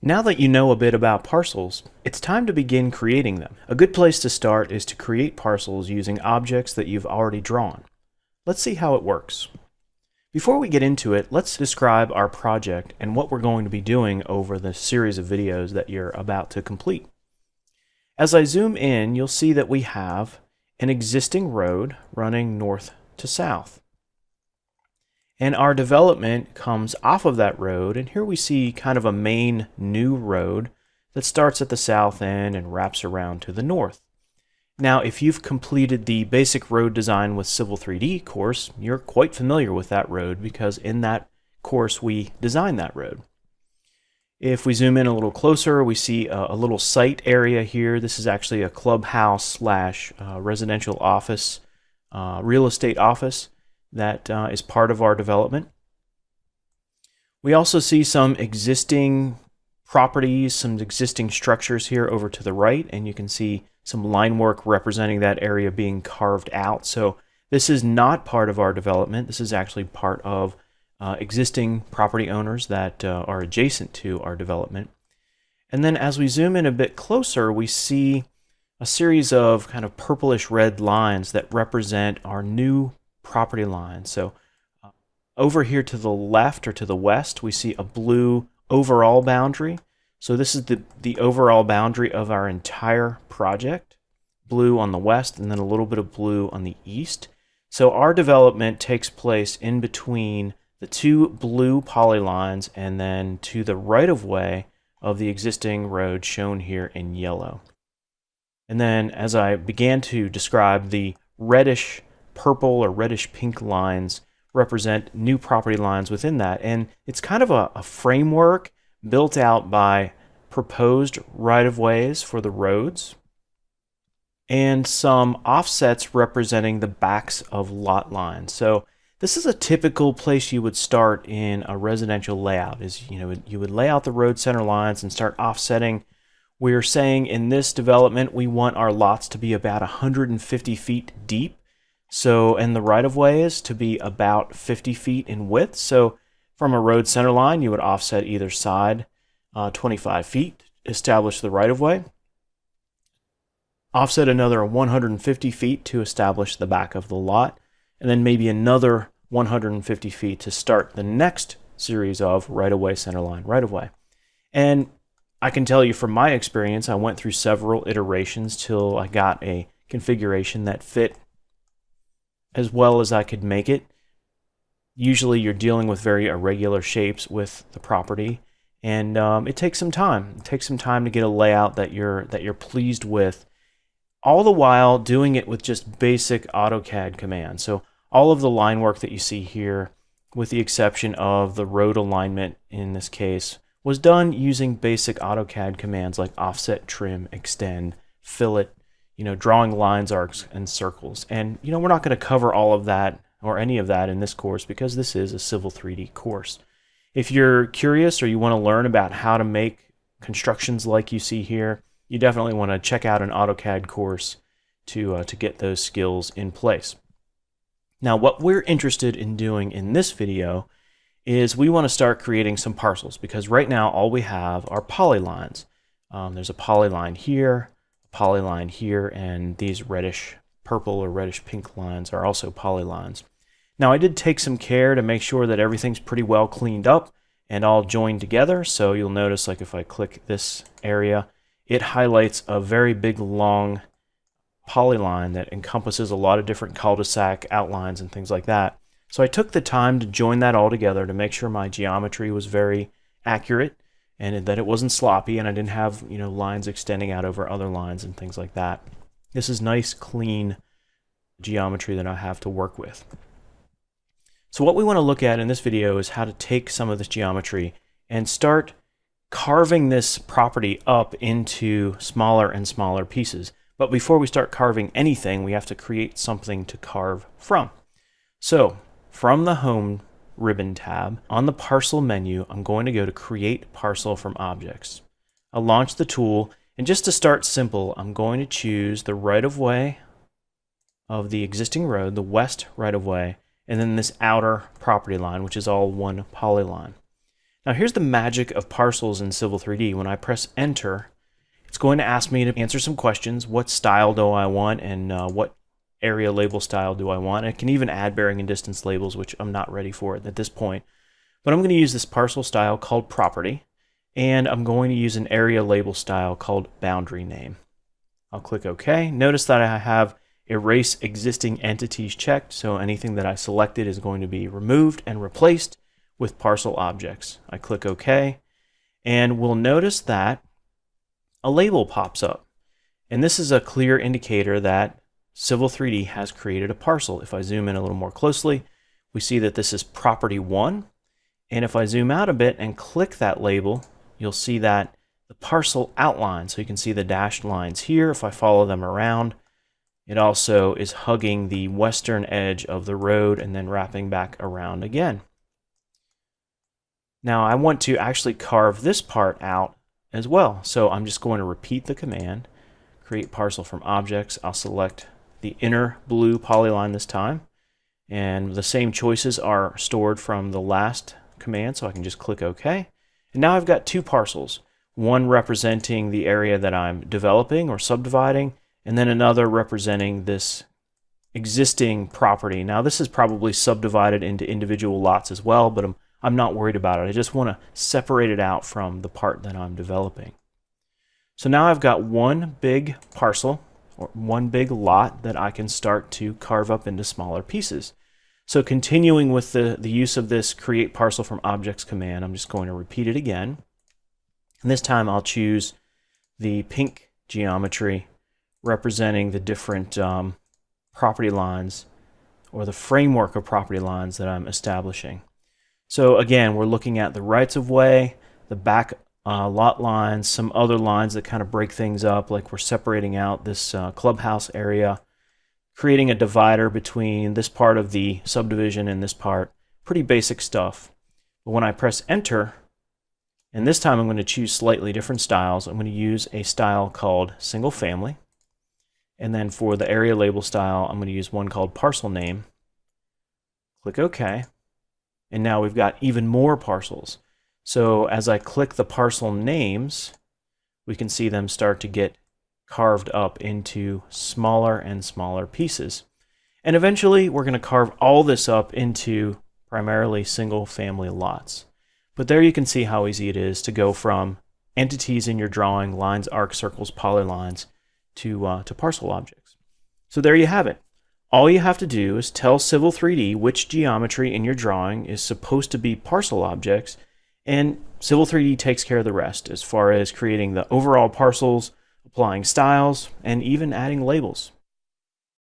Now that you know a bit about parcels, it's time to begin creating them. A good place to start is to create parcels using objects that you've already drawn. Let's see how it works. Before we get into it, let's describe our project and what we're going to be doing over the series of videos that you're about to complete. As I zoom in, you'll see that we have an existing road running north to south. And our development comes off of that road, and here we see kind of a main new road that starts at the south end and wraps around to the north. Now, if you've completed the basic road design with Civil 3D course, you're quite familiar with that road because in that course we designed that road. If we zoom in a little closer, we see a little site area here. This is actually a clubhouse slash residential office, real estate office that is part of our development. We also see some existing properties, some existing structures here over to the right, and you can see some line work representing that area being carved out. So this is not part of our development. This is actually part of existing property owners that are adjacent to our development. And then as we zoom in a bit closer, we see a series of kind of purplish red lines that represent our new property line. So over here to the left or to the west, we see a blue overall boundary. So this is the overall boundary of our entire project. Blue on the west and then a little bit of blue on the east. So our development takes place in between the two blue polylines and then to the right of way of the existing road shown here in yellow. And then as I began to describe, the reddish purple or reddish pink lines represent new property lines within that, and it's kind of a framework built out by proposed right-of-ways for the roads and some offsets representing the backs of lot lines. So this is a typical place you would start in a residential layout, is you would lay out the road center lines and start offsetting. We're saying in this development we want our lots to be about 150 feet deep. So, and the right-of-way is to be about 50 feet in width. So from a road center line, you would offset either side 25 feet, establish the right-of-way, offset another 150 feet to establish the back of the lot, and then maybe another 150 feet to start the next series of right-of-way, center line, right-of-way. And I can tell you from my experience, I went through several iterations till I got a configuration that fit as well as I could make it. Usually you're dealing with very irregular shapes with the property, and it takes some time. It takes some time to get a layout that you're pleased with, all the while doing it with just basic AutoCAD commands. So all of the line work that you see here, with the exception of the road alignment in this case, was done using basic AutoCAD commands like offset, trim, extend, fillet, drawing lines, arcs, and circles. And, we're not going to cover all of that or any of that in this course because this is a Civil 3D course. If you're curious or you want to learn about how to make constructions like you see here, you definitely want to check out an AutoCAD course to get those skills in place. Now, what we're interested in doing in this video is we want to start creating some parcels, because right now all we have are polylines. There's a polyline here, polyline here, and these reddish purple or reddish pink lines are also polylines. Now I did take some care to make sure that everything's pretty well cleaned up and all joined together. So you'll notice, like if I click this area, it highlights a very big long polyline that encompasses a lot of different cul-de-sac outlines and things like that. So I took the time to join that all together to make sure my geometry was very accurate and that it wasn't sloppy, and I didn't have lines extending out over other lines and things like that. This is nice, clean geometry that I have to work with. So what we want to look at in this video is how to take some of this geometry and start carving this property up into smaller and smaller pieces. But before we start carving anything, we have to create something to carve from. So from the Home ribbon tab, on the Parcel menu, I'm going to go to Create Parcel from Objects. I'll launch the tool, and just to start simple, I'm going to choose the right-of-way of the existing road, the west right-of-way, and then this outer property line, which is all one polyline. Now here's the magic of parcels in Civil 3D. When I press enter, it's going to ask me to answer some questions. What style do I want, and what area label style do I want? It can even add bearing and distance labels, which I'm not ready for at this point. But I'm going to use this parcel style called property, and I'm going to use an area label style called boundary name. I'll click OK. Notice that I have erase existing entities checked, so anything that I selected is going to be removed and replaced with parcel objects. I click OK, and we'll notice that a label pops up. And this is a clear indicator that Civil 3D has created a parcel. If I zoom in a little more closely, we see that this is property 1. And if I zoom out a bit and click that label, you'll see that the parcel outline. So you can see the dashed lines here. If I follow them around, it also is hugging the western edge of the road and then wrapping back around again. Now I want to actually carve this part out as well. So I'm just going to repeat the command, create parcel from objects. I'll select the inner blue polyline this time. And the same choices are stored from the last command, so I can just click OK. And now I've got two parcels, one representing the area that I'm developing or subdividing, and then another representing this existing property. Now this is probably subdivided into individual lots as well, but I'm not worried about it. I just want to separate it out from the part that I'm developing. So now I've got one big parcel, or one big lot, that I can start to carve up into smaller pieces. So continuing with the use of this create parcel from objects command, I'm just going to repeat it again. And this time I'll choose the pink geometry representing the different property lines, or the framework of property lines that I'm establishing. So again, we're looking at the rights of way, the back lot lines, some other lines that kind of break things up, like we're separating out this clubhouse area, creating a divider between this part of the subdivision and this part. Pretty basic stuff. But when I press enter, and this time I'm going to choose slightly different styles. I'm going to use a style called single family. And then for the area label style, I'm going to use one called parcel name. Click OK. And now we've got even more parcels. So as I click the parcel names, we can see them start to get carved up into smaller and smaller pieces. And eventually we're going to carve all this up into primarily single family lots. But there you can see how easy it is to go from entities in your drawing, lines, arcs, circles, polylines, to parcel objects. So there you have it. All you have to do is tell Civil 3D which geometry in your drawing is supposed to be parcel objects, and Civil 3D takes care of the rest as far as creating the overall parcels, applying styles, and even adding labels.